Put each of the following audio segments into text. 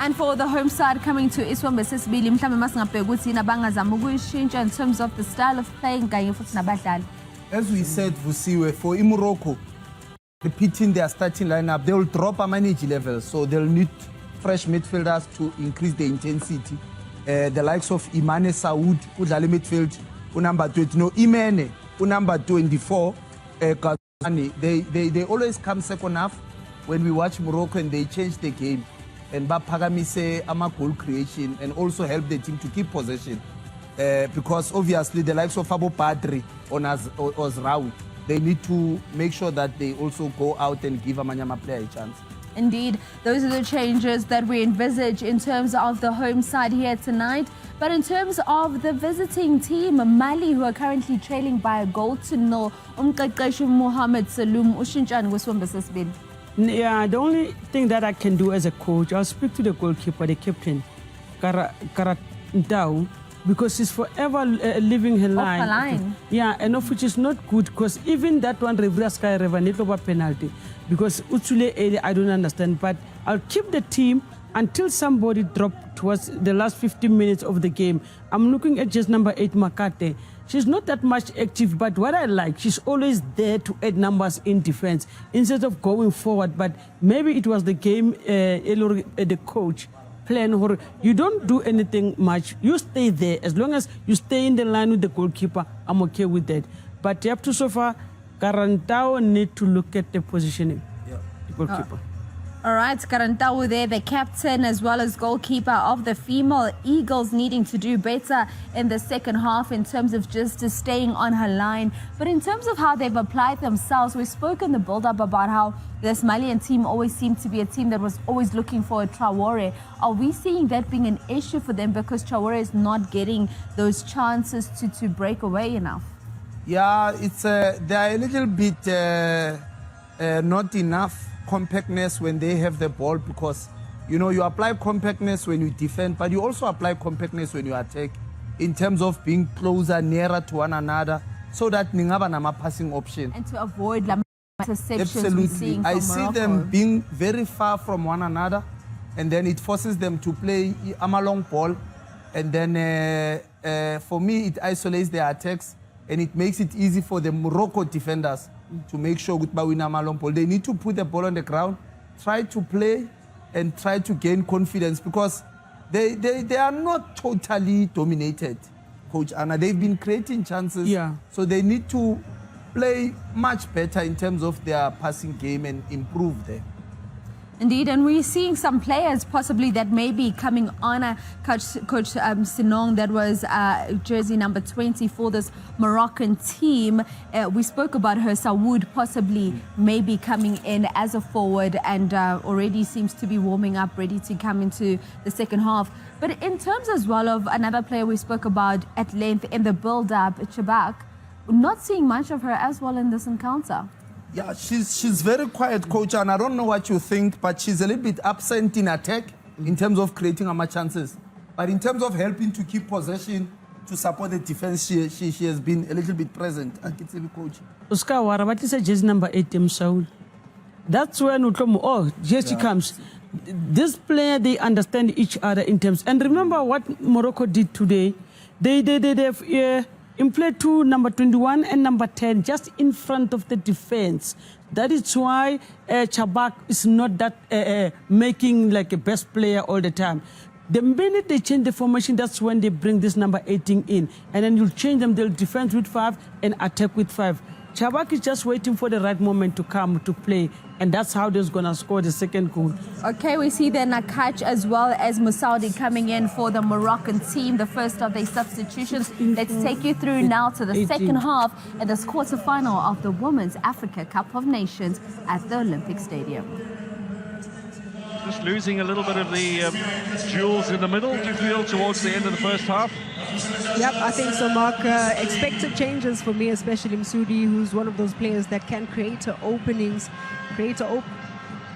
And for the home side coming to Iswambe sesibili mhlambe masingabheka ukuthi yini abangazama ukuyishintsha in terms of the style of playing kanye futhi nabadlali. As we said, Vusiwe, for Morocco, repeating their starting lineup, they will drop a manage level, so they'll need fresh midfielders to increase the intensity. The likes of Imane Saoud, udlala midfield, number 20, no, Imane, number 24, they always come second half when we watch Morocco and they change the game. And Bapagamise ama goal creation and also help the team to keep possession. Because obviously the likes of Fabo Padri or Ozraoui, they need to make sure that they also go out and give a Manyama player a chance. Indeed, those are the changes that we envisage in terms of the home side here tonight. But in terms of the visiting team, Mali, who are currently trailing by a goal to nil, Umqeqeshi Mohamed Saloom ushintshan kwesibili sesibili. Yeah, the only thing that I can do as a coach, I'll speak to the goalkeeper, the captain, Karantau, because she's forever living her line. Yeah, and of which is not good, because even that one, Rebraska Revanitova penalty, because Utsule, I don't understand, but I'll keep the team until somebody dropped towards the last 15 minutes of the game. I'm looking at just number 8, Makate. She's not that much active, but what I like, she's always there to add numbers in defense instead of going forward. But maybe it was the game, the coach plan, or you don't do anything much. You stay there. As long as you stay in the line with the goalkeeper, I'm okay with that. But up to so far, Karantao need to look at the positioning, the goalkeeper. All right, Karantau there, the captain as well as goalkeeper of the female Eagles, needing to do better in the second half in terms of just staying on her line. But in terms of how they've applied themselves, we spoke in the build-up about how this Malian team always seemed to be a team that was always looking for a Traore. Are we seeing that being an issue for them because Traore is not getting those chances to break away enough? Yeah, it's they're a little bit not enough compactness when they have the ball, because you apply compactness when you defend, but you also apply compactness when you attack in terms of being closer, nearer to one another, so that ningaba nama passing option and to avoid interceptions. Absolutely, I see them being very far from one another, and then it forces them to play a long ball, and then for me it isolates their attacks and it makes it easy for the Morocco defenders to make sure they need to put the ball on the ground, try to play and try to gain confidence, because they are not totally dominated, Coach Anna. They've been creating chances, so they need to play much better in terms of their passing game and improve there. Indeed, and we're seeing some players possibly that may be coming on. Coach Sinong, that was jersey number 20 for this Moroccan team. We spoke about her, Saoud, possibly maybe coming in as a forward, and already seems to be warming up, ready to come into the second half. But in terms as well of another player we spoke about at length in the build-up, Chabak, not seeing much of her as well in this encounter. Yeah, she's very quiet, Coach, and I don't know what you think, but she's a little bit absent in attack in terms of creating more chances. But in terms of helping to keep possession, to support the defense, she has been a little bit present. I can say, Coach. Oscar, what is a jersey number 8, Saul? That's when Jesse comes. This player, they understand each other in terms. And remember what Morocco did today. They have in play 2, number 21 and number 10, just in front of the defense. That is why Chabak is not that making like a best player all the time. The minute they change the formation, that's when they bring this number 18 in. And then you'll change them, they'll defend with 5 and attack with 5. Chabak is just waiting for the right moment to come to play, and that's how they're going to score the second goal. Okay, we see then Nakach as well as Moussaoudi coming in for the Moroccan team, the first of their substitutions. Let's take you through now to the second half and this quarterfinal of the Women's Africa Cup of Nations at the Olympic Stadium. Just losing a little bit of the jewels in the middle, do you feel, towards the end of the first half? Yep, I think so, Mark. Expected changes for me, especially Msoudi, who's one of those players that can create openings, create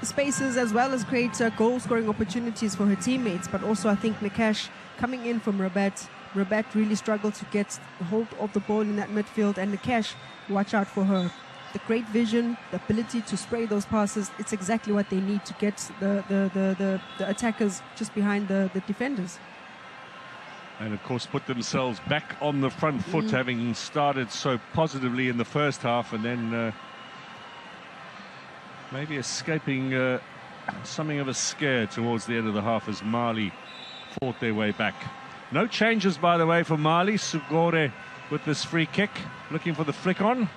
spaces, as well as create goal-scoring opportunities for her teammates. But also, I think Nakash coming in from Rabat. Rabat really struggled to get hold of the ball in that midfield, and Nakash, watch out for her. the great vision, the ability to spray those passes. It's exactly what they need to get the attackers just behind the defenders. And of course put themselves back on the front foot, having started so positively in the first half, and then maybe escaping something of a scare towards the end of the half as Mali fought their way back. No changes, by the way, for Mali. Sugore with this free kick, looking for the flick on.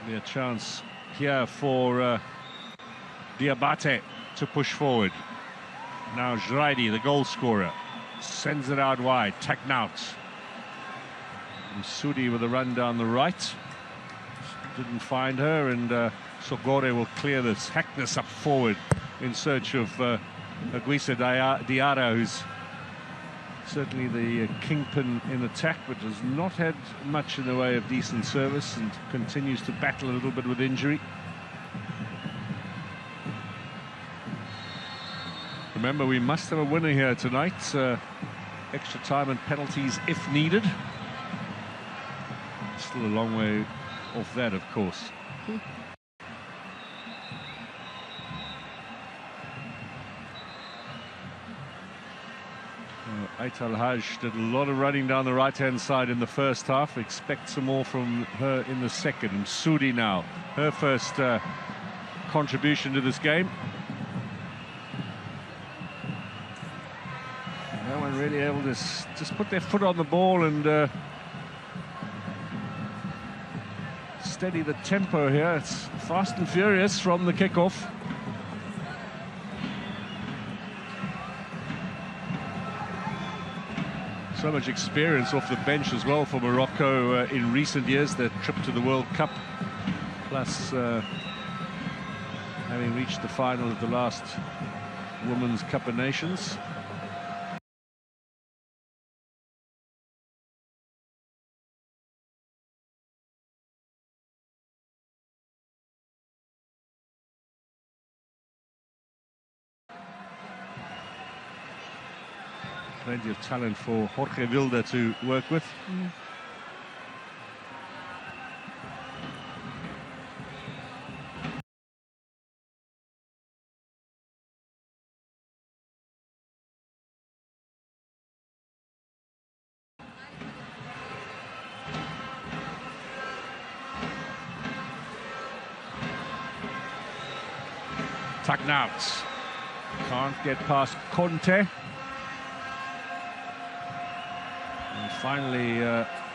Be a chance here for Diabate to push forward. Now Jraidi, the goal scorer, sends it out wide. Taknout. Sudi with a run down the right. Didn't find her, and Sugore will clear this, hack this up forward in search of Aguisa Diarra, who's certainly the kingpin in attack, but has not had much in the way of decent service and continues to battle a little bit with injury. Remember, we must have a winner here tonight. Extra time and penalties if needed. Still a long way off that, of course. Aital Haj did a lot of running down the right-hand side in the first half. Expect some more from her in the second. And Sudi now, her first contribution to this game. No one really able to just put their foot on the ball and steady the tempo here. It's fast and furious from the kickoff. So much experience off the bench as well for Morocco in recent years. Their trip to the World Cup, plus having reached the final of the last Women's Cup of Nations. Plenty of talent for Jorge Vilda to work with. Taknout can't get past Conte. And finally,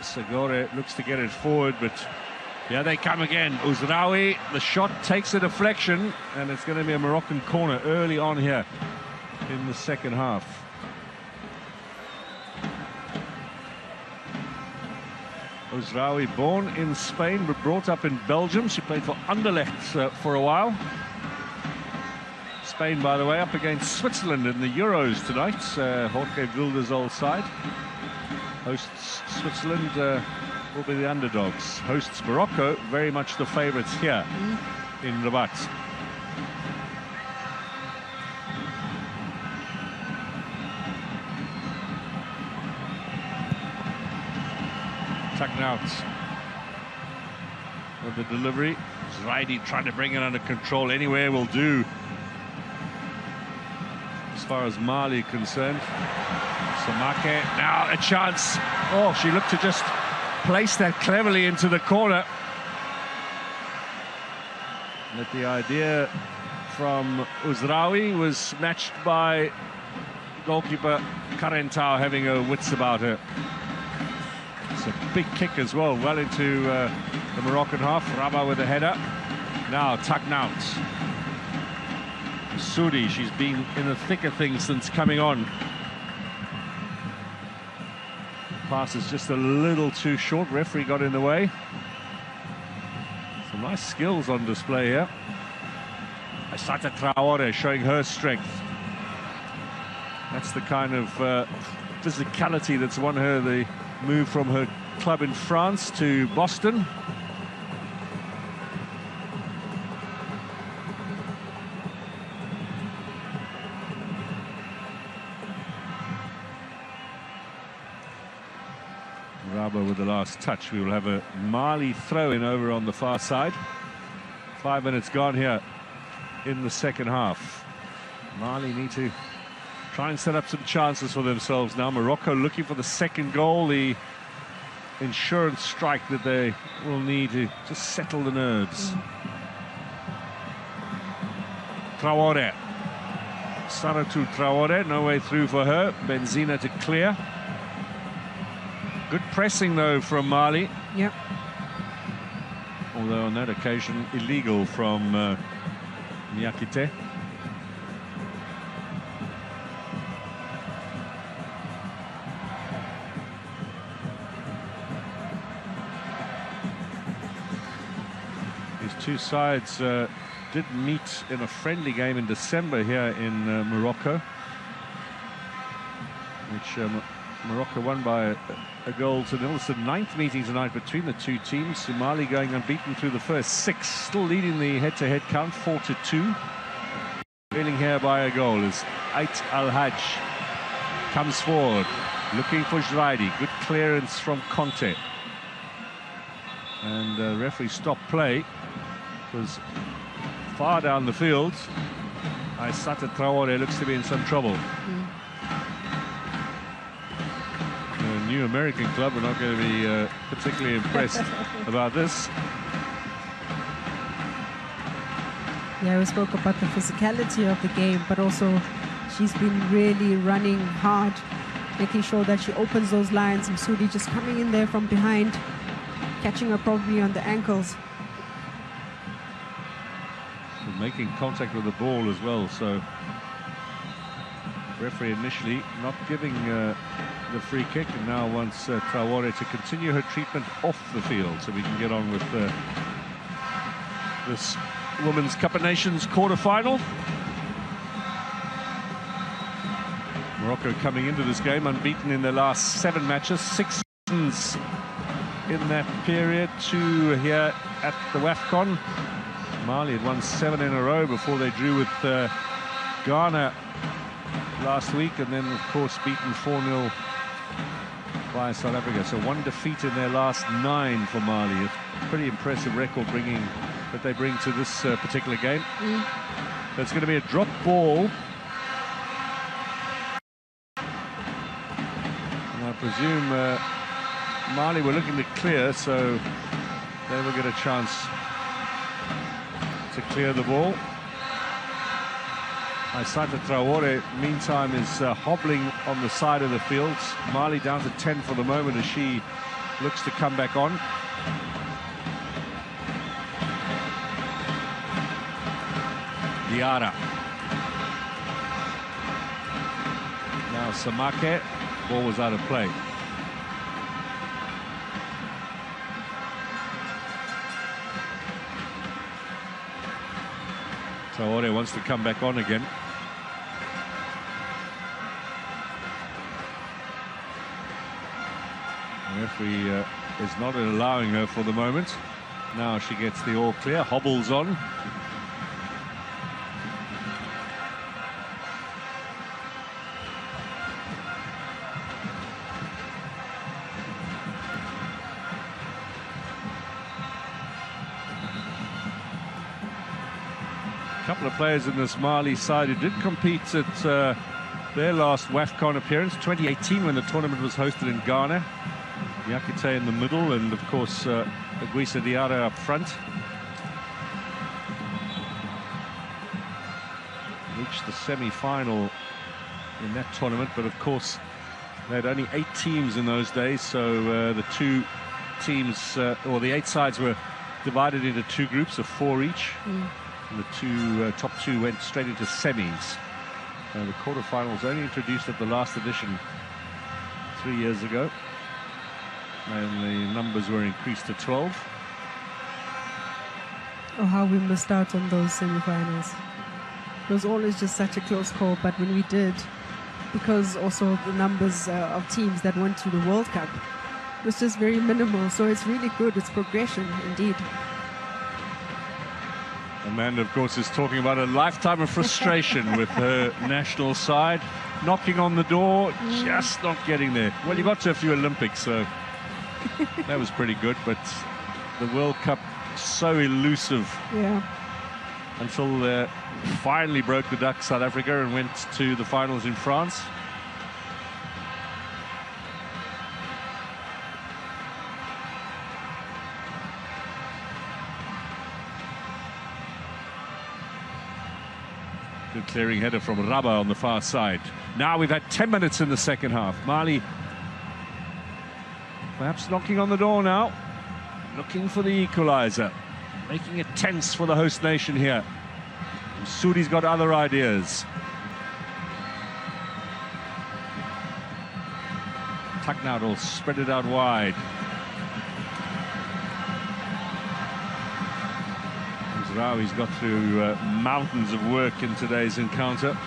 Segore looks to get it forward, but here they come again. Ouzraoui, the shot takes a deflection, and it's going to be a Moroccan corner early on here in the second half. Ouzraoui, born in Spain but brought up in Belgium. She played for Anderlecht for a while. Spain, by the way, up against Switzerland in the Euros tonight. Jorge Vilda's old side. Hosts Switzerland will be the underdogs. Hosts Morocco, very much the favourites here in Rabat. Taknout with the delivery. Jraidi trying to bring it under control. Anywhere will do, as far as Mali concerned. Samake, now a chance. Oh, she looked to just place that cleverly into the corner. But the idea from Ouzraoui was matched by goalkeeper Karentau having her wits about her. It's a big kick as well, well into the Moroccan half. Rabah with a header. Now Taknout. Sudi, she's been in the thick of things since coming on. Pass is just a little too short. Referee got in the way. Some nice skills on display here. Aissata Traore showing her strength. That's the kind of physicality that's won her the move from her club in France to Boston. Rabah with the last last touch. We will have a Mali throw-in over on the far side. 5 minutes gone here in the second half. Mali need to try and set up some chances for themselves now. Morocco looking for the second goal, the insurance strike that they will need to just settle the nerves. Traore. Saratu Traore, no way through for her. Benzina to clear. Good pressing though from Mali. Yep. Although on that occasion illegal from Niakite. These two sides did meet in a friendly game in December here in Morocco, which Morocco won by a goal to nil. It's the 9th meeting tonight between the two teams. Mali going unbeaten through the first 6, still leading the head-to-head count 4-2. Trailing here by a goal is Ait Al-Hajj. Comes forward, looking for Jraidi. Good clearance from Conte. And the referee stopped play because far down the field, Aissata Traore looks to be in some trouble. A new American club are not going to be particularly impressed about this. Yeah, we spoke about the physicality of the game, but also she's been really running hard, making sure that she opens those lines. Msudi just coming in there from behind, catching her probably on the ankles. Making contact with the ball as well, so referee initially not giving the free kick, and now wants Traore to continue her treatment off the field so we can get on with this Women's Cup of Nations quarter-final. Morocco coming into this game unbeaten in their last 7 matches, 6 wins in that period, 2 here at the WAFCON. Mali had won 7 in a row before they drew with Ghana last week, and then of course beaten 4-0 by South Africa. So 1 defeat in their last 9 for Mali. A pretty impressive record that they bring to this particular game. So it's going to be a drop ball. And I presume Mali were looking to clear, so they will get a chance to clear the ball. Aissata Traore, meantime, is hobbling on the side of the field. Mali down to 10 for the moment as she looks to come back on. Diarra. Now Samake. Ball was out of play. Traore wants to come back on again. The referee is not allowing her for the moment. Now she gets the all clear, hobbles on. Couple of players in this Mali side who did compete at their last WAFCON appearance, 2018, when the tournament was hosted in Ghana. Niakite in the middle, and of course Aguisa Diarra up front. Reached the semi-final in that tournament, but of course they had only 8 teams in those days, so the 2 teams, or the 8 sides, were divided into 2 groups of 4 each. And the top 2 went straight into semis. The quarterfinals only introduced at the last edition 3 years ago, and the numbers were increased to 12. Oh, how we missed out on those semi-finals. It was always just such a close call, but when we did, because also the numbers of teams that went to the World Cup was just very minimal, so it's really good. It's progression indeed. Amanda, of course, is talking about a lifetime of frustration with her national side. Knocking on the door, just not getting there. Well, you got to a few Olympics, so That was pretty good, but the World Cup so elusive. Yeah. Until finally broke the duck, South Africa, and went to the finals in France. Good clearing header from Rabah on the far side. Now we've had 10 minutes in the second half. Mali perhaps knocking on the door now, looking for the equalizer, making it tense for the host nation here. Sudi's got other ideas. Taknaut will spread it out wide. Rawi's got through mountains of work in today's encounter.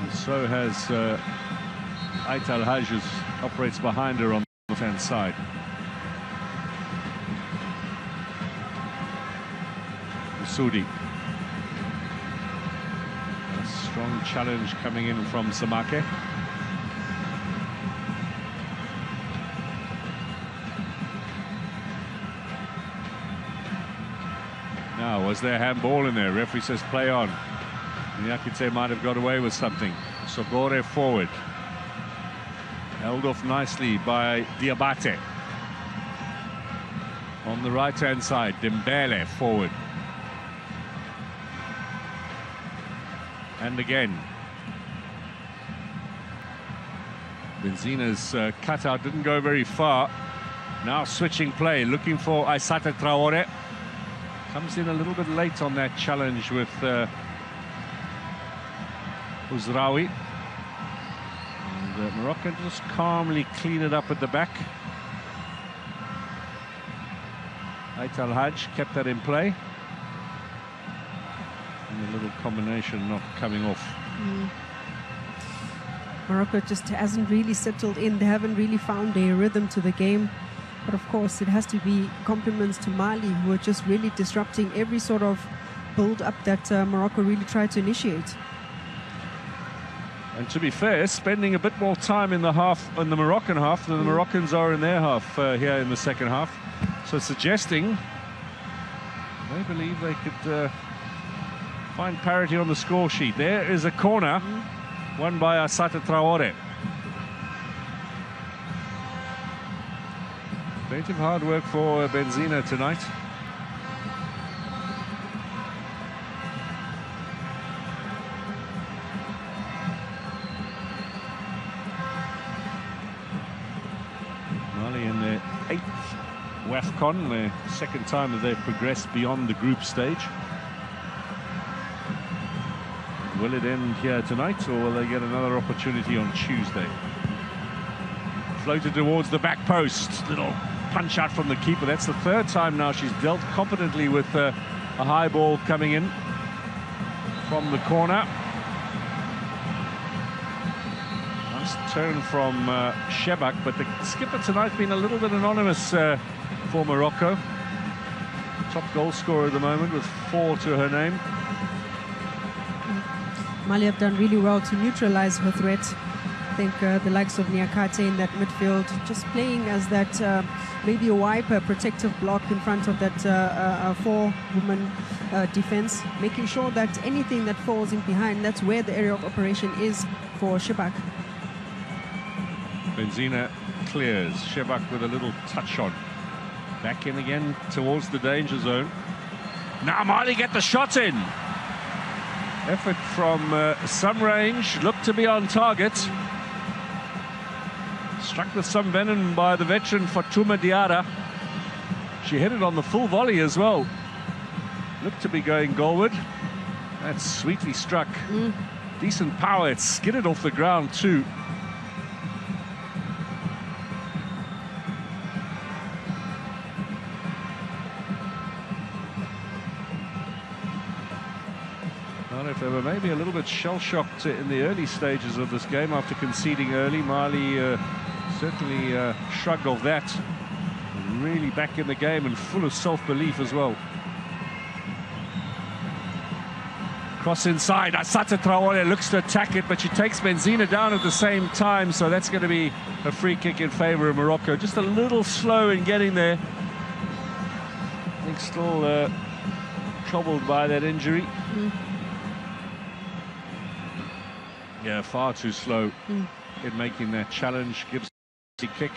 And so has Aital Haj, who operates behind her on the left-hand side. Sudi. A strong challenge coming in from Samake. Now, was there handball in there? Referee says play on. Nyakite might have got away with something. Sogore forward. Held off nicely by Diabate. On the right-hand side, Dembele forward. And again. Benzina's cutout didn't go very far. Now switching play, looking for Aissata Traore. Comes in a little bit late on that challenge with Uzraoui. And Morocco just calmly clean it up at the back. Aital Haj kept that in play. And a little combination not coming off. Morocco just hasn't really settled in. They haven't really found a rhythm to the game. But of course, it has to be compliments to Mali, who are just really disrupting every sort of build-up that Morocco really tried to initiate. And to be fair, spending a bit more time in the Moroccan half than the Moroccans are in their half here in the second half. So suggesting they believe they could find parity on the score sheet. There is a corner won by Aissata Traore. Plenty of hard work for Benzina tonight. Mali in their 8th WAFCON, their second time that they've progressed beyond the group stage. Will it end here tonight, or will they get another opportunity on Tuesday? Floated towards the back post. Little punch out from the keeper. That's the third time now she's dealt competently with a high ball coming in from the corner. Nice turn from Shebak, but the skipper tonight been a little bit anonymous for Morocco. Top goal scorer at the moment with 4 to her name. Mali have done really well to neutralize her threat. I think the likes of Nyakate in that midfield, just playing as that maybe a wiper, protective block in front of that 4-woman defense, making sure that anything that falls in behind, that's where the area of operation is for Shebak. Benzina clears. Shebak with a little touch on. Back in again towards the danger zone. Now Mali get the shot in. Effort from some range, looked to be on target. Struck with some venom by the veteran Fatuma Diarra. She hit it on the full volley as well. Looked to be going goalward. That's sweetly struck. Decent power. It skidded off the ground too. Well, if they were maybe a little bit shell-shocked in the early stages of this game after conceding early, Mali certainly shrugged off that. Really back in the game and full of self-belief as well. Cross inside. Aissata Traore looks to attack it, but she takes Benzina down at the same time. So that's going to be a free kick in favour of Morocco. Just a little slow in getting there. I think still troubled by that injury. Yeah, far too slow in making that challenge. Gives a kick.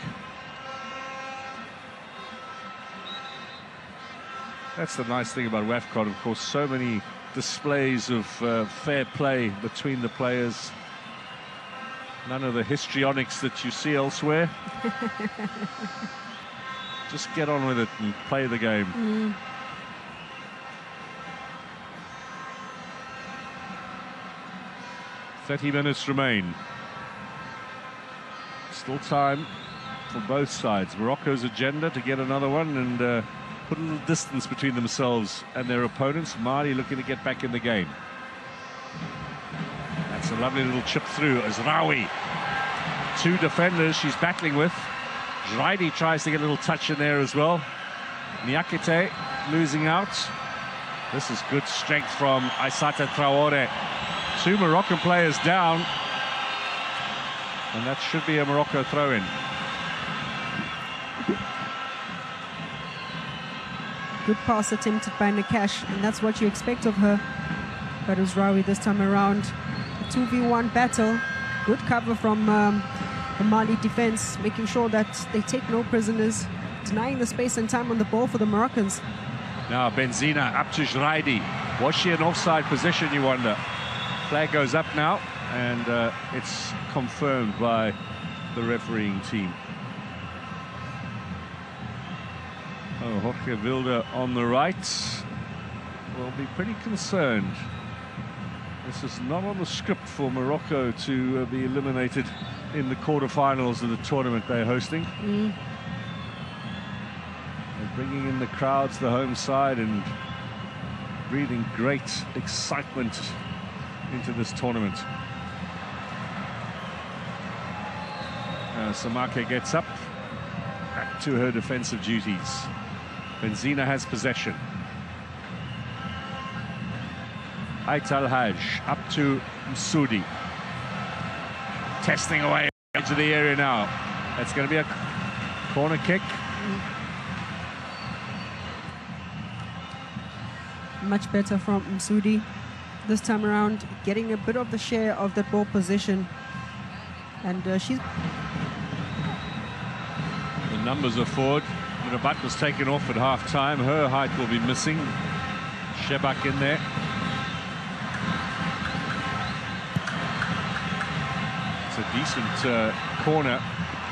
That's the nice thing about WAFCON, of course. So many displays of fair play between the players. None of the histrionics that you see elsewhere. Just get on with it and play the game. 30 minutes remain. Still time for both sides. Morocco's agenda to get another one and put a little distance between themselves and their opponents. Mali looking to get back in the game. That's a lovely little chip through as Rawi. Two defenders she's battling with. Zraidi tries to get a little touch in there as well. Niakite losing out. This is good strength from Aissata Traore. Two Moroccan players down. And that should be a Morocco throw-in. Good pass attempted by Nakash, and that's what you expect of her. But it was Rawi this time around. A 2v1 battle. Good cover from the Mali defense, making sure that they take no prisoners, denying the space and time on the ball for the Moroccans. Now Benzina up to Zraidi. Was she in offside position, you wonder? Flag goes up now, and it's confirmed by the refereeing team. Oh, Jorge Wilder on the right will be pretty concerned. This is not on the script for Morocco to be eliminated in the quarterfinals of the tournament they're hosting. They're bringing in the crowds, the home side, and breathing great excitement into this tournament. Samake gets up, back to her defensive duties. Benzina has possession. Ait Al-Haj up to Msoudi. Testing away into the area now. That's going to be a corner kick. Much better from Msoudi this time around, getting a bit of the share of that ball position. And she's... The numbers are forward. Rabat was taken off at half-time. Her height will be missing. Shebak in there. It's a decent corner.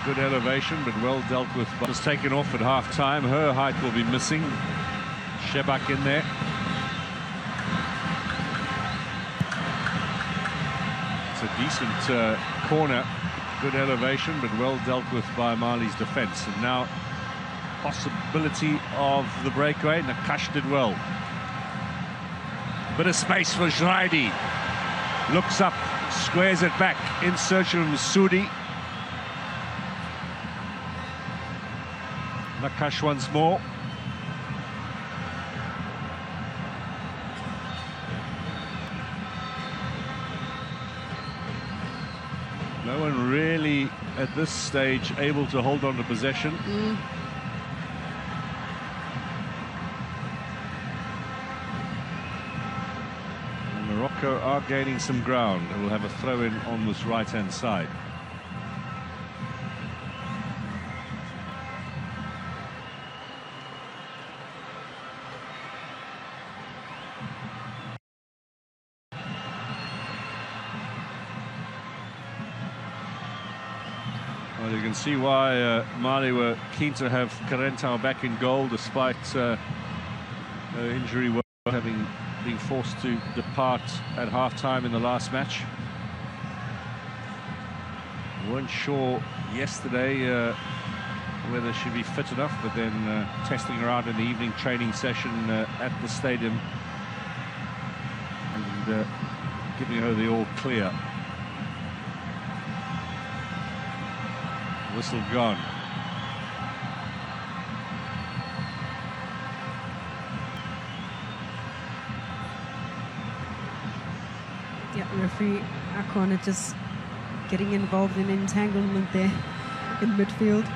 Good elevation, but well dealt with. Was taken off at half-time. Her height will be missing. Shebak in there. It's a decent corner. Good elevation, but well dealt with by Mali's defence. And now possibility of the breakaway. Nakash did well. Bit of space for Zraidi. Looks up, squares it back in search of Msoudi. Nakash once more. No one really at this stage able to hold on to possession. Morocco are gaining some ground and will have a throw-in on this right-hand side. Well, you can see why Mali were keen to have Karentau back in goal despite her injury, having been forced to depart at half-time in the last match. Weren't sure yesterday whether she'd be fit enough, but then testing her out in the evening training session at the stadium and giving her the all clear. Whistle gone. Yeah, referee Akona just getting involved in entanglement there in midfield.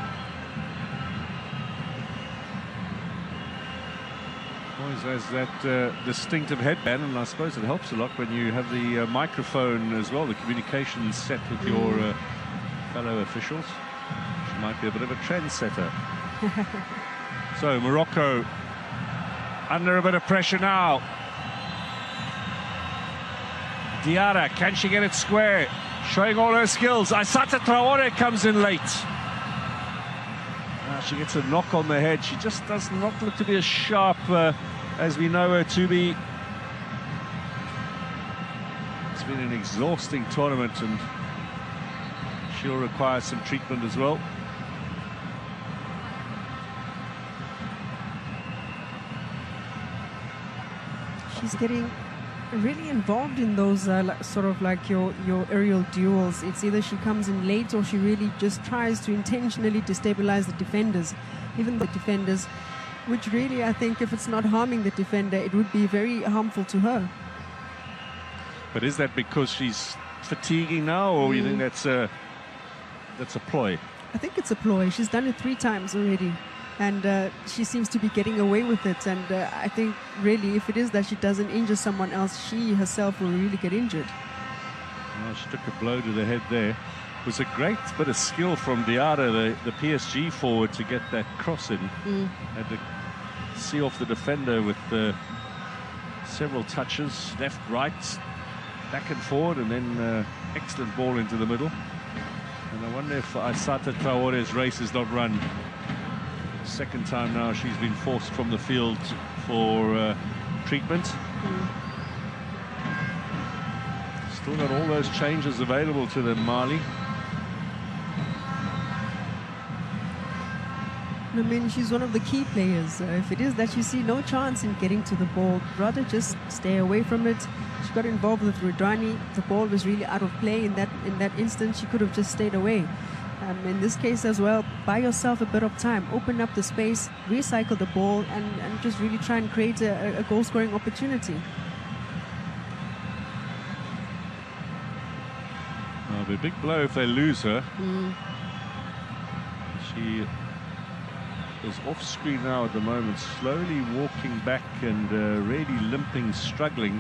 Always has that distinctive headband, and I suppose it helps a lot when you have the microphone as well, the communication set with your fellow officials. She might be a bit of a trendsetter. So Morocco under a bit of pressure now. Diarra, can she get it square? Showing all her skills. Aissata Traore comes in late. She gets a knock on the head. She just does not look to be as sharp as we know her to be. It's been an exhausting tournament, and she'll require some treatment as well. She's getting really involved in those sort of like your aerial duels. It's either she comes in late or she really just tries to intentionally destabilize the defenders, even the defenders, which really, I think, if it's not harming the defender, it would be very harmful to her. But is that because she's fatiguing now, or you think that's a ploy? I think it's a ploy. She's done it 3 times already, and she seems to be getting away with it. And I think really, if it is that she doesn't injure someone else, she herself will really get injured. Well, she took a blow to the head there. It was a great bit of skill from Diarra, the PSG forward, to get that cross in. Had to see off the defender with several touches, left, right, back and forward, and then excellent ball into the middle. And I wonder if Aissata Traore's race has not run. Second time now she's been forced from the field for treatment. Still got all those changes available to them, Mali. I mean, she's one of the key players. If it is that you see no chance in getting to the ball, rather just stay away from it. She got involved with Rodani. The ball was really out of play in that instant. She could have just stayed away. In this case as well, buy yourself a bit of time. Open up the space, recycle the ball, and just really try and create a goal-scoring opportunity. It'll be a big blow if they lose her. She is off screen now at the moment, slowly walking back and really limping, struggling.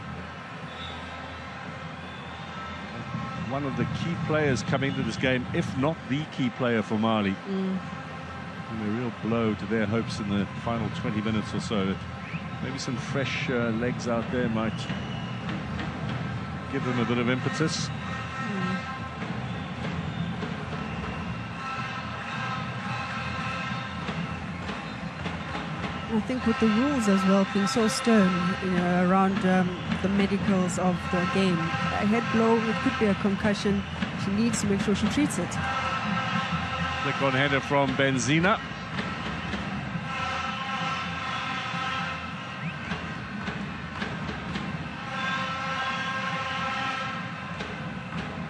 One of the key players coming to this game, if not the key player for Mali. And a real blow to their hopes in the final 20 minutes or so. Maybe some fresh legs out there might give them a bit of impetus. I think with the rules as well being so stern around the medicals of the game, a head blow, it could be a concussion. She needs to make sure she treats it. Flick on header from Benzina.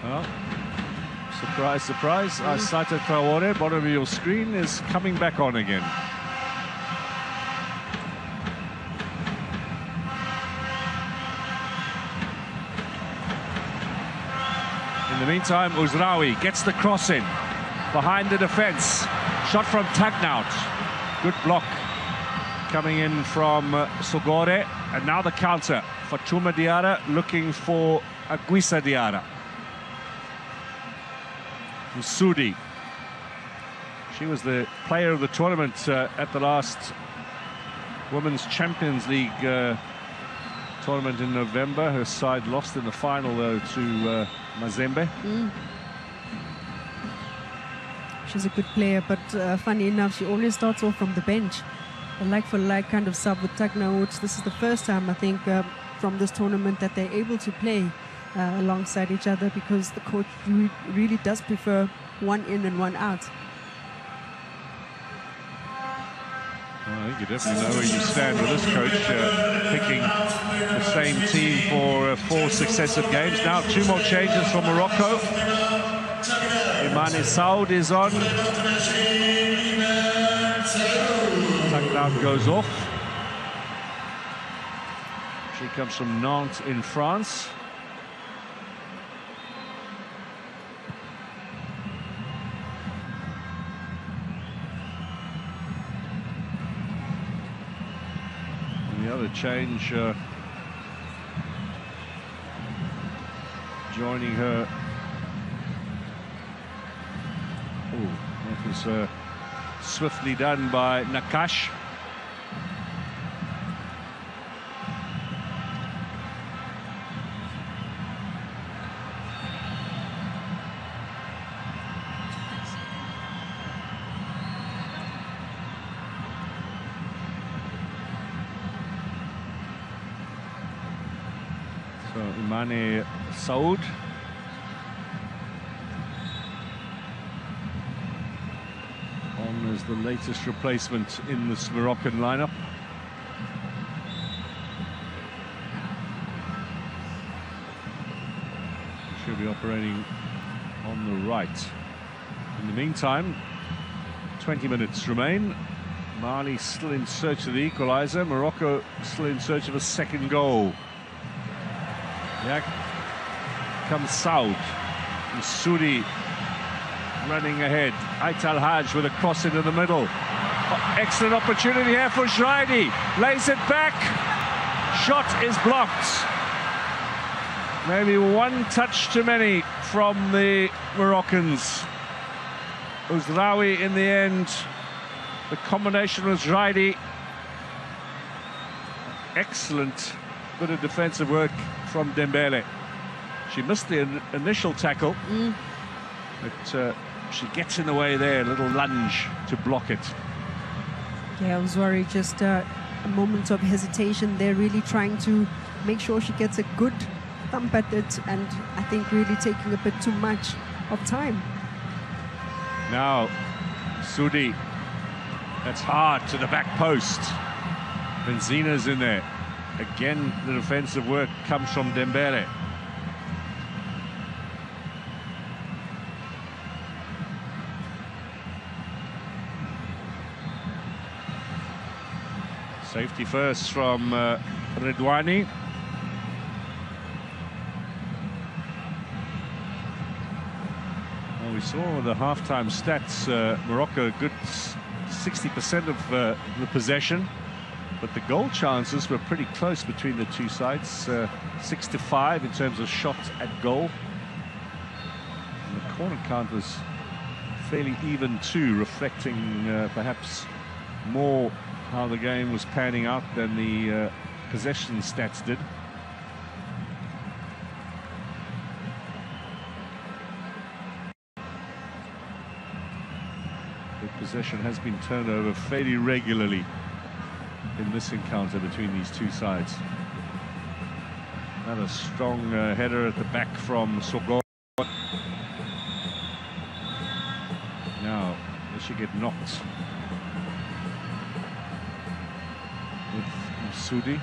Well, surprise, surprise. Aissata Traore, bottom of your screen, is coming back on again. In the meantime, Ouzraoui gets the cross in behind the defense. Shot from Tagnout. Good block coming in from Sogore. And now the counter. Fatuma Diarra looking for Aguisa Diarra. Sudi. She was the player of the tournament at the last Women's Champions League tournament in November. Her side lost in the final, though, to Mazembe. She's a good player, but funny enough, she always starts off from the bench. A like-for-like kind of sub with Tagnout. This is the first time, I think, from this tournament that they're able to play alongside each other, because the coach really does prefer one in and one out. I think you definitely know where you stand with this coach, picking the same team for 4 successive games. Now 2 more changes for Morocco. Imane Saud is on. Tagnout goes off. She comes from Nantes in France. The other change joining her. Oh, that was swiftly done by Nakash. So Imane Saud. On as the latest replacement in this Moroccan lineup. She'll be operating on the right. In the meantime, 20 minutes remain. Mali still in search of the equaliser. Morocco still in search of a second goal. Yeah, comes Saud. Sudi running ahead. Aital Haj with a cross into the middle. Oh, excellent opportunity here for Jraidi. Lays it back. Shot is blocked. Maybe one touch too many from the Moroccans. Ouzraoui in the end. The combination with Jraidi. Excellent bit of defensive work from Dembele. She missed the initial tackle, but she gets in the way there, a little lunge to block it. Yeah, I was worried, just a moment of hesitation there, really trying to make sure she gets a good thump at it, and I think really taking a bit too much of time. Now, Sudi, that's hard to the back post. Benzina's in there. Again, the defensive work comes from Dembele. Safety first from Redouani. Well, we saw the halftime stats. Morocco a good 60% of the possession. But the goal chances were pretty close between the two sides, 6-5 in terms of shots at goal. And the corner count was fairly even too, reflecting perhaps more how the game was panning out than the possession stats did. The possession has been turned over fairly regularly in this encounter between these two sides. Another strong header at the back from Sogor. Now, does she get knocked? With Sudi.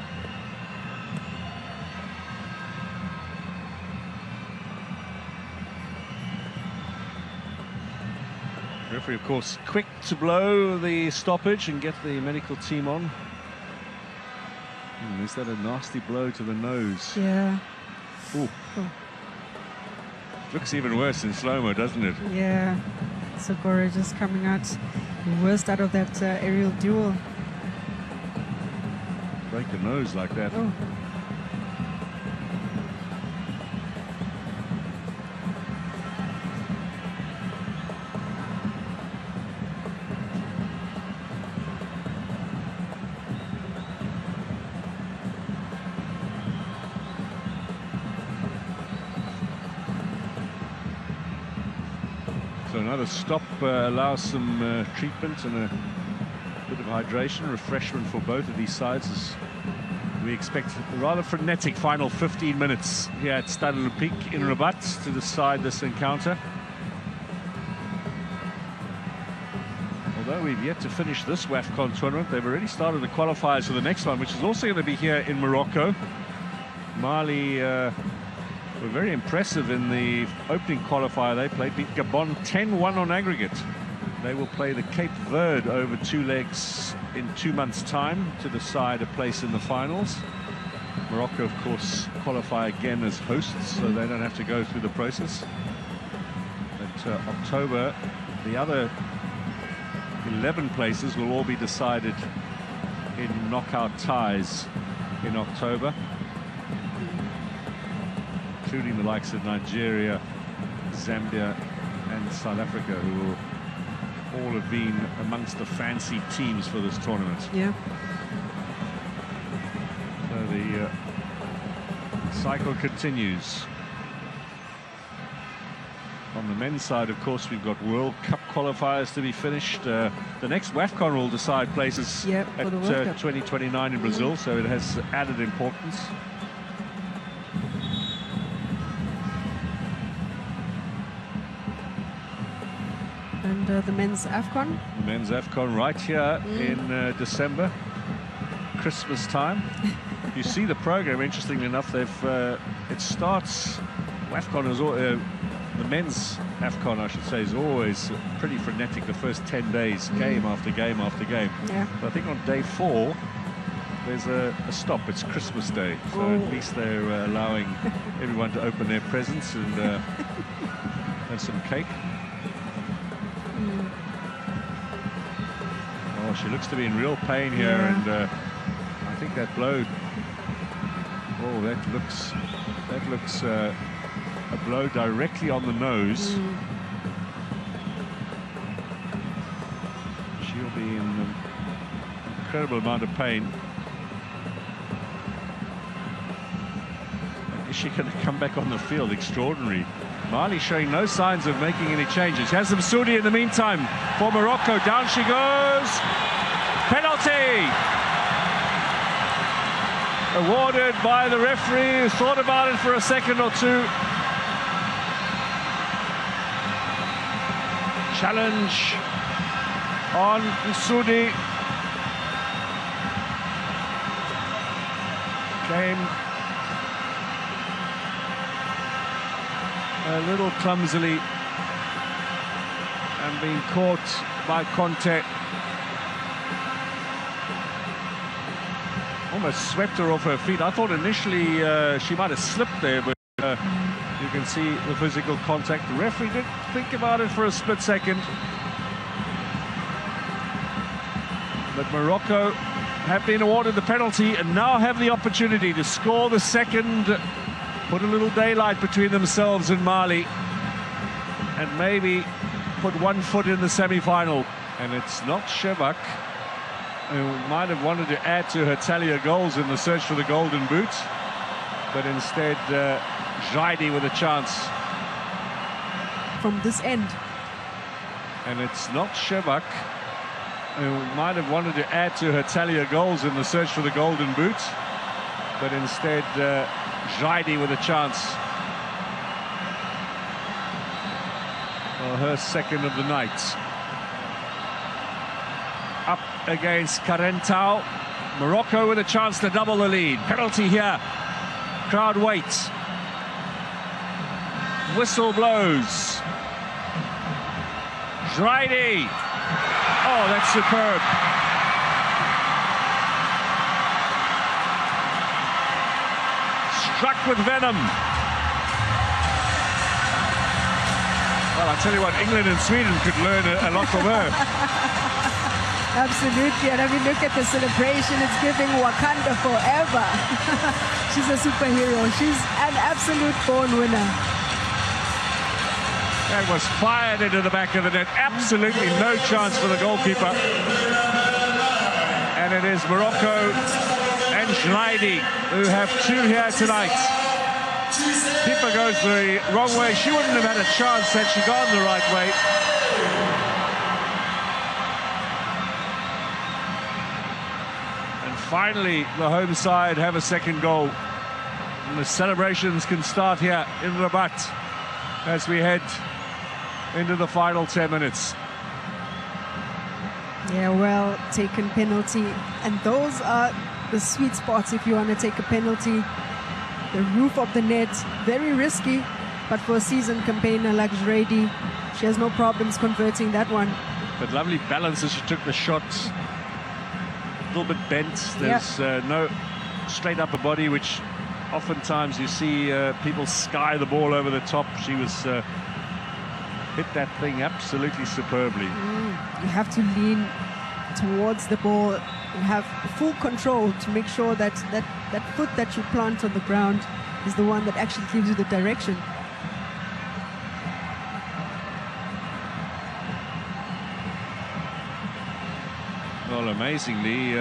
Referee, of course, quick to blow the stoppage and get the medical team on. Is that a nasty blow to the nose? Yeah. Ooh. Oh. Looks even worse in slow-mo, doesn't it? Yeah. Sogor just coming out the worst out of that aerial duel. Break a nose like that. Oh. So another stop allows some treatment and a bit of hydration, refreshment for both of these sides, as we expect a rather frenetic final 15 minutes here at Stade Olympique in Rabat to decide this encounter. Although we've yet to finish this WAFCON tournament, they've already started the qualifiers for the next one, which is also going to be here in Morocco. Mali were very impressive in the opening qualifier they played, beat Gabon 10-1 on aggregate. They will play the Cape Verde over 2 legs in 2 months' time to decide a place in the finals. Morocco, of course, qualify again as hosts, so they don't have to go through the process. But October, the other 11 places will all be decided in knockout ties in October, including the likes of Nigeria, Zambia and South Africa, who will all have been amongst the fancy teams for this tournament. Yeah. So the cycle continues. On the men's side, of course, we've got World Cup qualifiers to be finished. The next WAFCON will decide places at for the 2029 in Brazil, so it has added importance. And the men's AFCON? The men's AFCON right here in December, Christmas time. You see the program, interestingly enough, it starts, WAFCON is the men's AFCON, I should say, is always pretty frenetic the first 10 days, game after game after game. Yeah. But I think on day 4, there's a stop. It's Christmas Day, so at least they're allowing everyone to open their presents and have some cake. Oh, she looks to be in real pain here, and I think that blow. Oh, that looks a blow directly on the nose. She'll be in an incredible amount of pain. Is she going to come back on the field? Extraordinary. Mali showing no signs of making any changes. Has Msoudi in the meantime for Morocco. Down she goes. Penalty! Awarded by the referee, who thought about it for a second or two. Challenge on Msoudi. Came a little clumsily and being caught by Conte. Almost swept her off her feet. I thought initially she might have slipped there, but you can see the physical contact. The referee did think about it for a split second. But Morocco have been awarded the penalty and now have the opportunity to score the second, put a little daylight between themselves and Mali, and maybe put one foot in the semi-final. And it's not Shevak, who might have wanted to add to her tally of goals in the search for the golden boot, but instead Jaidi with a chance. From this end. And it's not Shevak, who might have wanted to add to her tally of goals in the search for the golden boot, but instead Jaidi with a chance. Well, her second of the night. Up against Carentau. Morocco with a chance to double the lead. Penalty here. Crowd waits. Whistle blows. Jaidi. Oh, that's superb. Struck with venom. Well, I tell you what, England and Sweden could learn a lot from her. Absolutely, and I mean, look at the celebration. It's giving Wakanda forever. She's a superhero. She's an absolute born winner. That was fired into the back of the net. Absolutely no chance for the goalkeeper. And it is Morocco and Jaidi who have two here tonight. Keeper goes the wrong way. She wouldn't have had a chance had she gone the right way. Finally, the home side have a second goal. And the celebrations can start here in Rabat as we head into the final 10 minutes. Yeah, well taken penalty. And those are the sweet spots if you want to take a penalty. The roof of the net, very risky, but for a seasoned campaigner like Jaidi, she has no problems converting that one. But lovely balance as she took the shot. A little bit bent. There's no straight upper body, which oftentimes you see people sky the ball over the top. She was hit that thing absolutely superbly. You have to lean towards the ball and have full control to make sure that that foot that you plant on the ground is the one that actually gives you the direction. Well, amazingly,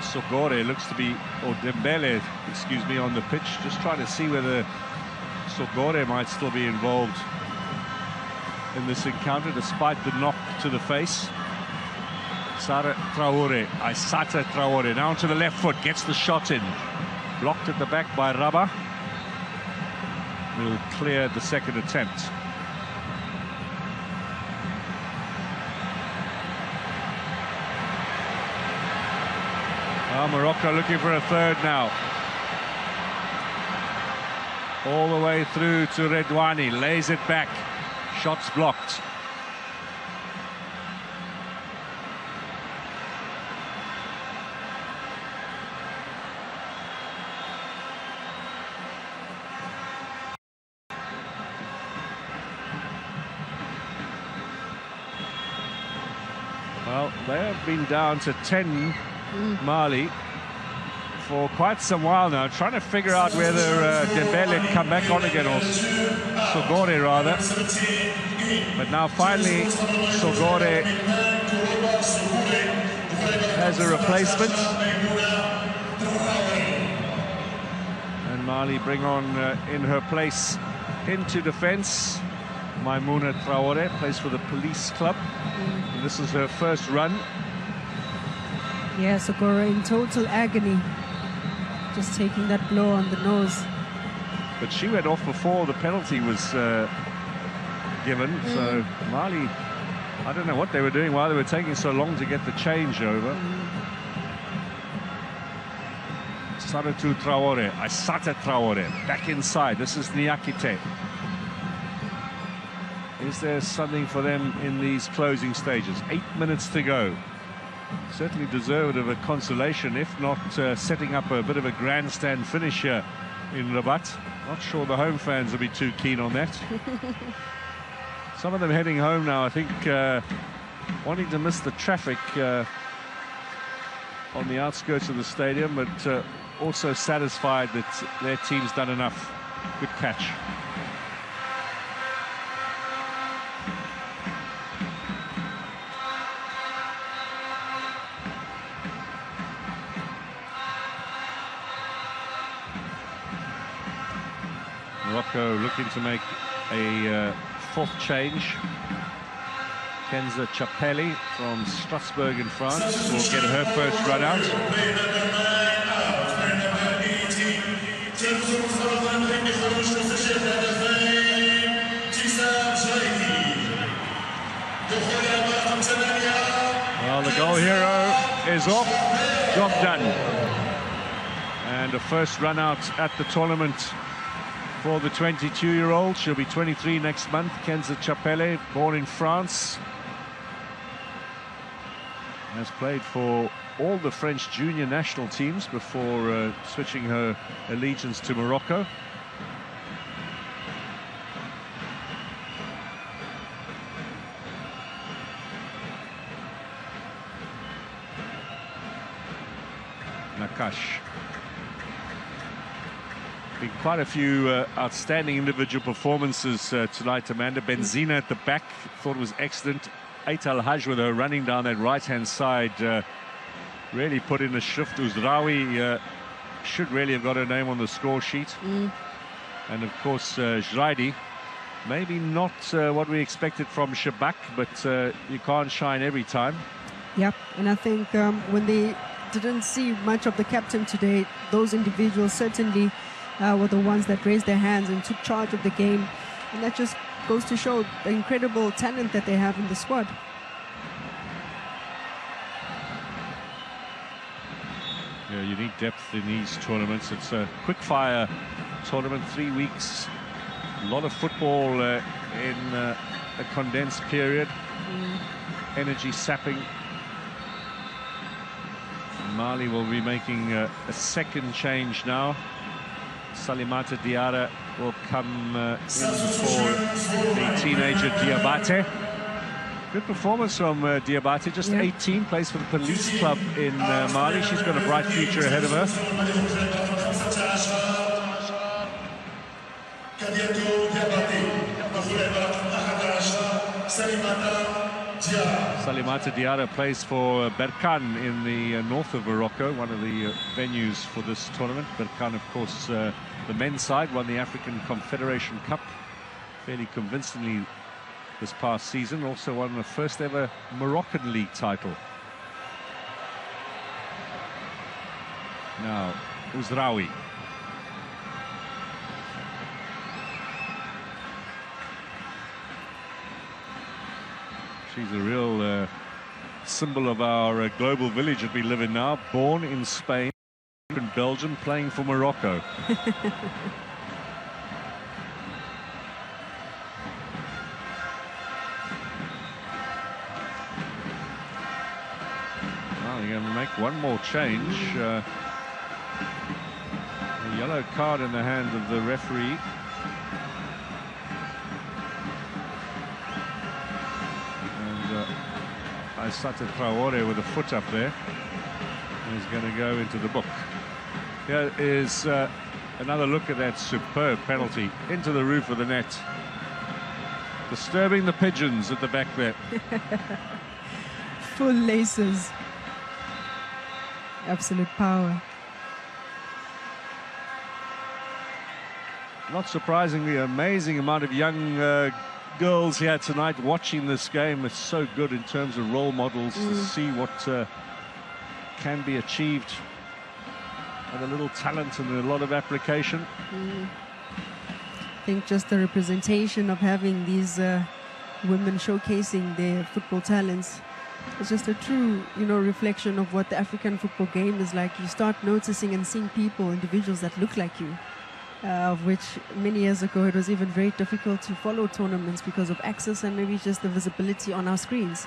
Sogore looks to be, or Dembele, excuse me, on the pitch, just trying to see whether Sogore might still be involved in this encounter, despite the knock to the face. Aissata Traore, now to the left foot, gets the shot in. Blocked at the back by Rabah. Will clear the second attempt. Well, Morocco looking for a third now. All the way through to Redouani, lays it back. Shots blocked. Well, they have been down to 10, Mali, for quite some while now, trying to figure out whether Dembele had come back on again, or Sogore rather. But now finally Sogore has a replacement. And Mali bring on in her place into defence. Maimouna Traore plays for the Police Club. And this is her first run. Yeah, Sogore in total agony, just taking that blow on the nose. But she went off before the penalty was given, so Mali, I don't know what they were doing, why they were taking so long to get the change over. Aissata Traore, back inside. This is Niakite. Is there something for them in these closing stages? 8 minutes to go. Certainly deserved of a consolation, if not setting up a bit of a grandstand finisher in Rabat. Not sure the home fans will be too keen on that. Some of them heading home now, I think, wanting to miss the traffic on the outskirts of the stadium, but also satisfied that their team's done enough. Good catch. Morocco looking to make a fourth change. Kenza Chapelli from Strasbourg in France will get her first run out. Well, the goal hero is off. Job done. And a first run out at the tournament for the 22-year-old. She'll be 23 next month. Kenza Chapelli, born in France. Has played for all the French junior national teams before switching her allegiance to Morocco. Nakash. Been quite a few outstanding individual performances tonight, Amanda. Benzina at the back, thought it was excellent. Ait Al-Hajj with her running down that right-hand side really put in a shift. Uzraoui should really have got her name on the score sheet. And of course, Jraidi, maybe not what we expected from Shabak, but you can't shine every time. Yep, and I think when they didn't see much of the captain today, those individuals certainly were the ones that raised their hands and took charge of the game. And that just goes to show the incredible talent that they have in the squad. Yeah, you need depth in these tournaments. It's a quick-fire tournament, 3 weeks. A lot of football in a condensed period. Energy sapping. Mali will be making a second change now. Salimata Diarra will come in for the teenager Diabate. Good performance from Diabate, just 18, plays for the police club in Mali. She's got a bright future ahead of her. Salimata Diarra plays for Berkane in the north of Morocco, one of the venues for this tournament. Berkane, of course, the men's side won the African Confederation Cup fairly convincingly this past season. Also won the first ever Moroccan league title. Now, Ouzraoui. She's a real symbol of our global village that we live in now. Born in Spain, in Belgium, playing for Morocco. Well, you're going to make one more change. A yellow card in the hand of the referee. Aissata Traore with a foot up there is going to go into the book. Here is another look at that superb penalty into the roof of the net, disturbing the pigeons at the back there. Full laces, absolute power. Not surprisingly, amazing amount of young girls here tonight watching this game. It's so good in terms of role models to see what can be achieved with a little talent and a lot of application. I think just the representation of having these women showcasing their football talents is just a true, reflection of what the African football game is like. You start noticing and seeing people, individuals that look like you. Of which many years ago it was even very difficult to follow tournaments because of access and maybe just the visibility on our screens.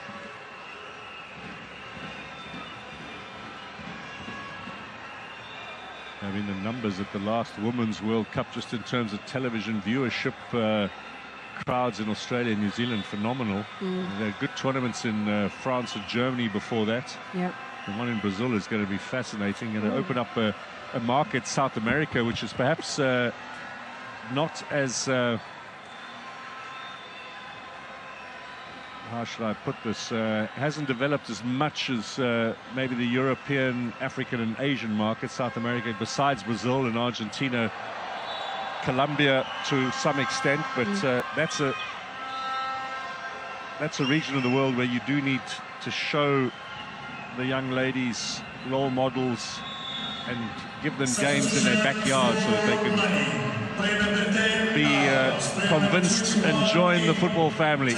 I mean, the numbers at the last Women's World Cup, just in terms of television viewership, crowds in Australia and New Zealand, phenomenal. There are good tournaments in France and Germany before that. Yeah. The one in Brazil is going to be fascinating, and to open up a market, South America, which is perhaps not as how should I put this, hasn't developed as much as maybe the European, African and Asian markets. South America, besides Brazil and Argentina, Colombia to some extent, but that's a region of the world where you do need to show the young ladies role models and give them games in their backyard so that they can be convinced and join the football family.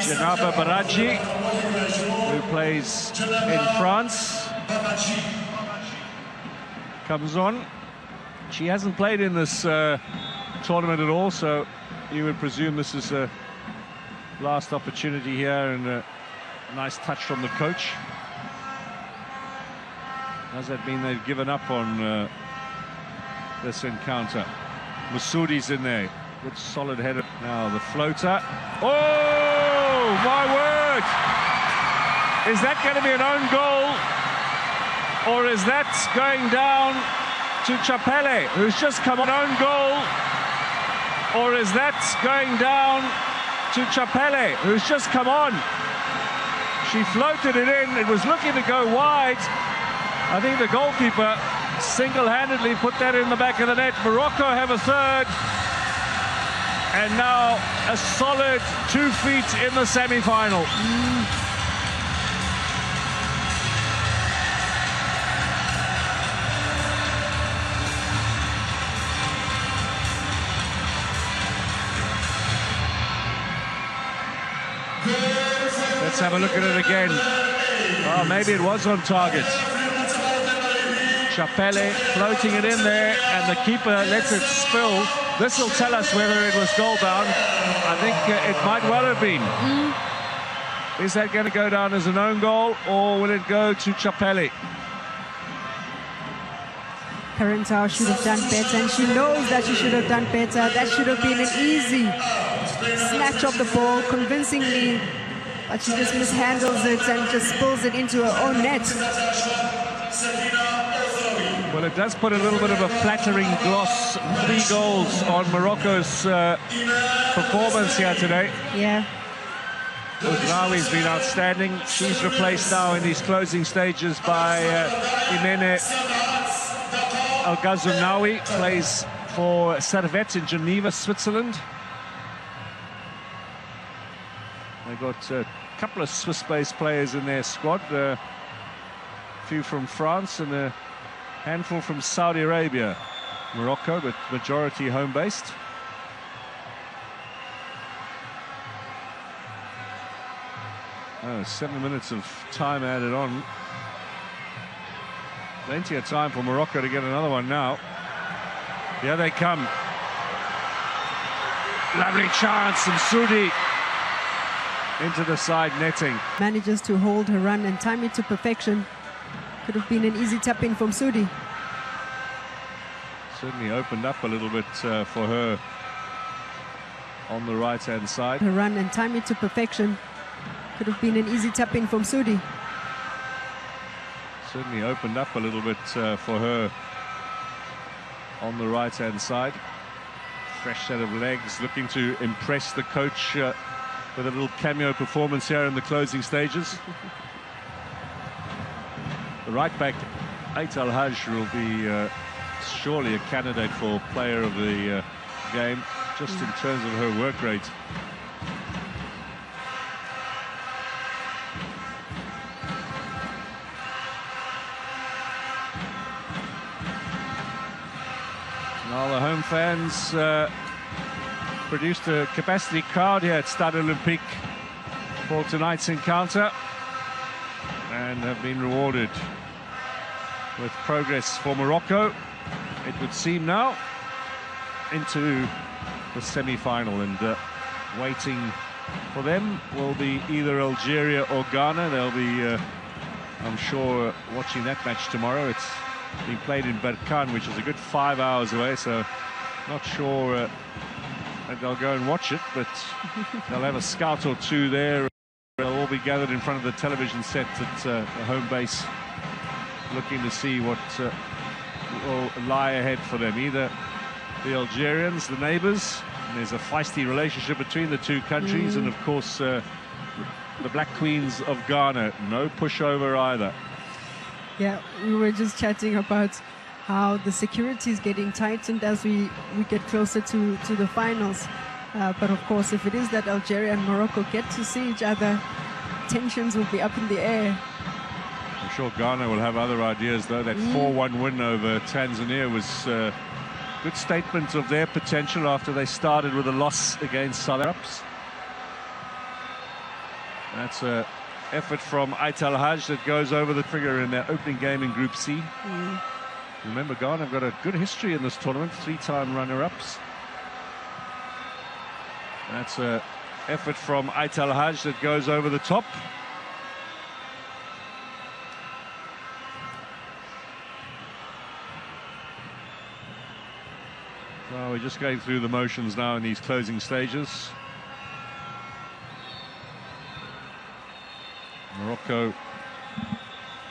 Djenaba Baraji, who plays in France, comes on. She hasn't played in this tournament at all, so you would presume this is a last opportunity here, and a nice touch from the coach. Does that mean they've given up on this encounter? Masoudi's in there. Good solid header. Now the floater. Oh, my word! Is that going to be an own goal? Or is that going down to Chapelle, who's just come on own goal? Or is that going down to Chapelle, who's just come on? She floated it in. It was looking to go wide. I think the goalkeeper single-handedly put that in the back of the net. Morocco have a third. And now a solid 2 feet in the semi-final. Let's have a look at it again. Oh, maybe it was on target. Chapelle floating it in there, and the keeper lets it spill. This will tell us whether it was goal bound. I think it might well have been. Is that going to go down as an own goal, or will it go to Chapelle? Karantau should have done better, and she knows that she should have done better. That should have been an easy snatch of the ball convincingly, but she just mishandles it and just spills it into her own net. Well, it does put a little bit of a flattering gloss, 3 goals on Morocco's performance here today. Yeah. Ouznawi's been outstanding. She's replaced now in these closing stages by Imene El Ghazounawi, plays for Servette in Geneva, Switzerland. They've got a couple of Swiss-based players in their squad, a few from France and a handful from Saudi Arabia. Morocco, but majority home-based. Oh, 7 minutes of time added on. Plenty of time for Morocco to get another one now. Here they come. Lovely chance, and Sudi into the side netting. Manages to hold her run and time it to perfection. Could have been an easy tap-in from Sudi. Certainly opened up a little bit for her on the right-hand side. Her run and time it to perfection. Could have been an easy tap-in from Sudi. Certainly opened up a little bit for her on the right-hand side. Fresh set of legs, looking to impress the coach with a little cameo performance here in the closing stages. The right back, Ait Al-Hajj, will be surely a candidate for player of the game, just in terms of her work rate. Now the home fans produced a capacity crowd here at Stade Olympique for tonight's encounter and have been rewarded with progress for Morocco, it would seem now, into the semi-final, and waiting for them will be either Algeria or Ghana. They'll be, I'm sure, watching that match tomorrow. It's being played in Berkane, which is a good 5 hours away, so not sure that they'll go and watch it, but they'll have a scout or two there. They'll all be gathered in front of the television set at the home base, looking to see what will lie ahead for them. Either the Algerians, the neighbours, and there's a feisty relationship between the two countries, and of course the Black Queens of Ghana. No pushover either. Yeah, we were just chatting about how the security is getting tightened as we get closer to the finals. But of course, if it is that Algeria and Morocco get to see each other, tensions will be up in the air. I'm sure Ghana will have other ideas, though. That 4-1 win over Tanzania was a good statement of their potential after they started with a loss against South Africa. That's a effort from Ait Al-Hajj that goes over the trigger in their opening game in Group C. Remember, Ghana have got a good history in this tournament, 3-time runner-ups. That's a effort from Ait Al-Hajj that goes over the top. Well, we're just going through the motions now in these closing stages. Morocco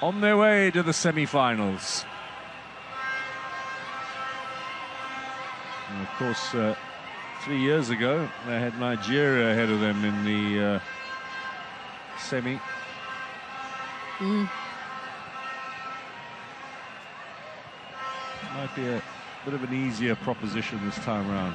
on their way to the semi-finals. And of course, 3 years ago, they had Nigeria ahead of them in the semi. Might be a bit of an easier proposition this time around.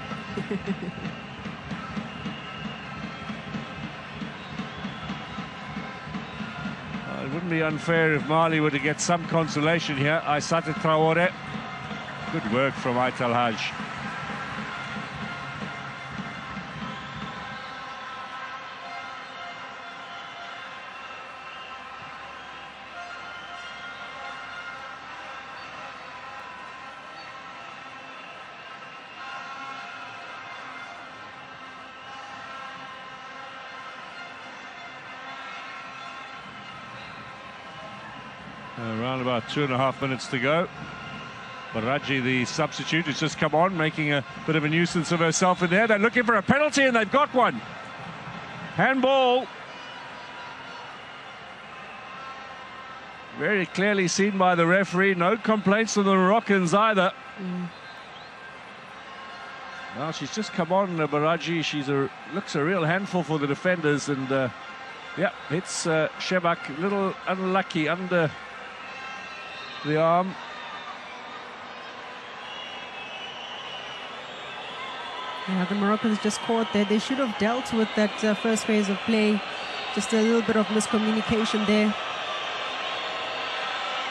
It wouldn't be unfair if Mali were to get some consolation here. Aissata Traore. Good work from Ait Al-Hajj. Around about 2.5 minutes to go. Baraji, the substitute, has just come on, making a bit of a nuisance of herself in there. They're looking for a penalty, and they've got one. Handball. Very clearly seen by the referee. No complaints from the Moroccans either. Well, she's just come on, Baraji. Looks a real handful for the defenders, and yeah, hits Shebak a little unlucky under the arm. Yeah, the Moroccans just caught there. They should have dealt with that first phase of play. Just a little bit of miscommunication there.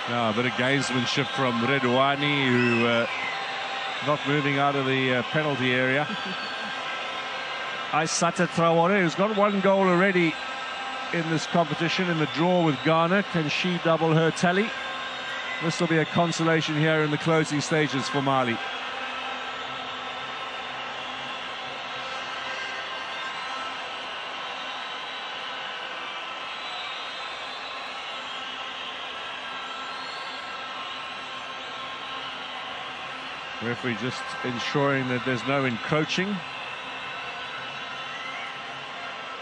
Yeah, a bit of gamesmanship from Redouani, who not moving out of the penalty area. Aissata Traore, who's got one goal already in this competition in the draw with Ghana. Can she double her tally? This will be a consolation here in the closing stages for Mali. Referee just ensuring that there's no encroaching.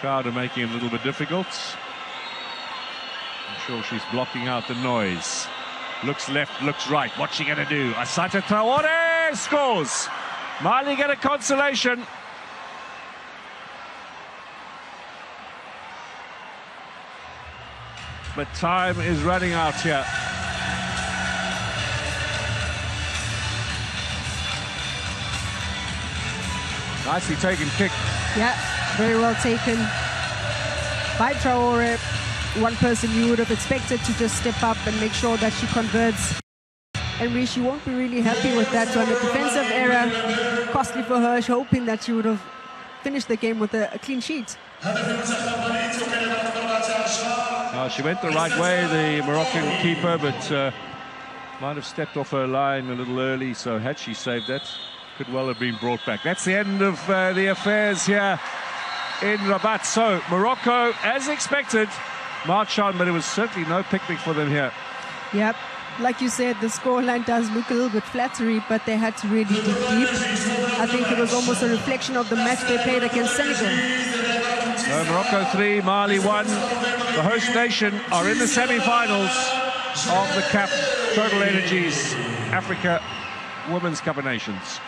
Crowd are making it a little bit difficult. I'm sure she's blocking out the noise. Looks left, looks right. What's she going to do? Aissata Traore scores. Mali get a consolation. But time is running out here. Nicely taken kick. Yeah, very well taken by Traore. One person you would have expected to just step up and make sure that she converts. And she won't be really happy with that one. A defensive error, costly for her. She's hoping that she would have finished the game with a clean sheet. She went the right way, the Moroccan keeper, but might have stepped off her line a little early. So had she saved that, could well have been brought back. That's the end of the affairs here in Rabat. So Morocco, as expected, march on, but it was certainly no picnic for them here. Yep, like you said, the scoreline does look a little bit flattery, but they had to really dig deep. I think it was almost a reflection of the match they played against Senegal. So Morocco 3, Mali 1. The host nation are in the semi-finals of the CAF Total Energies Africa Women's Cup of Nations.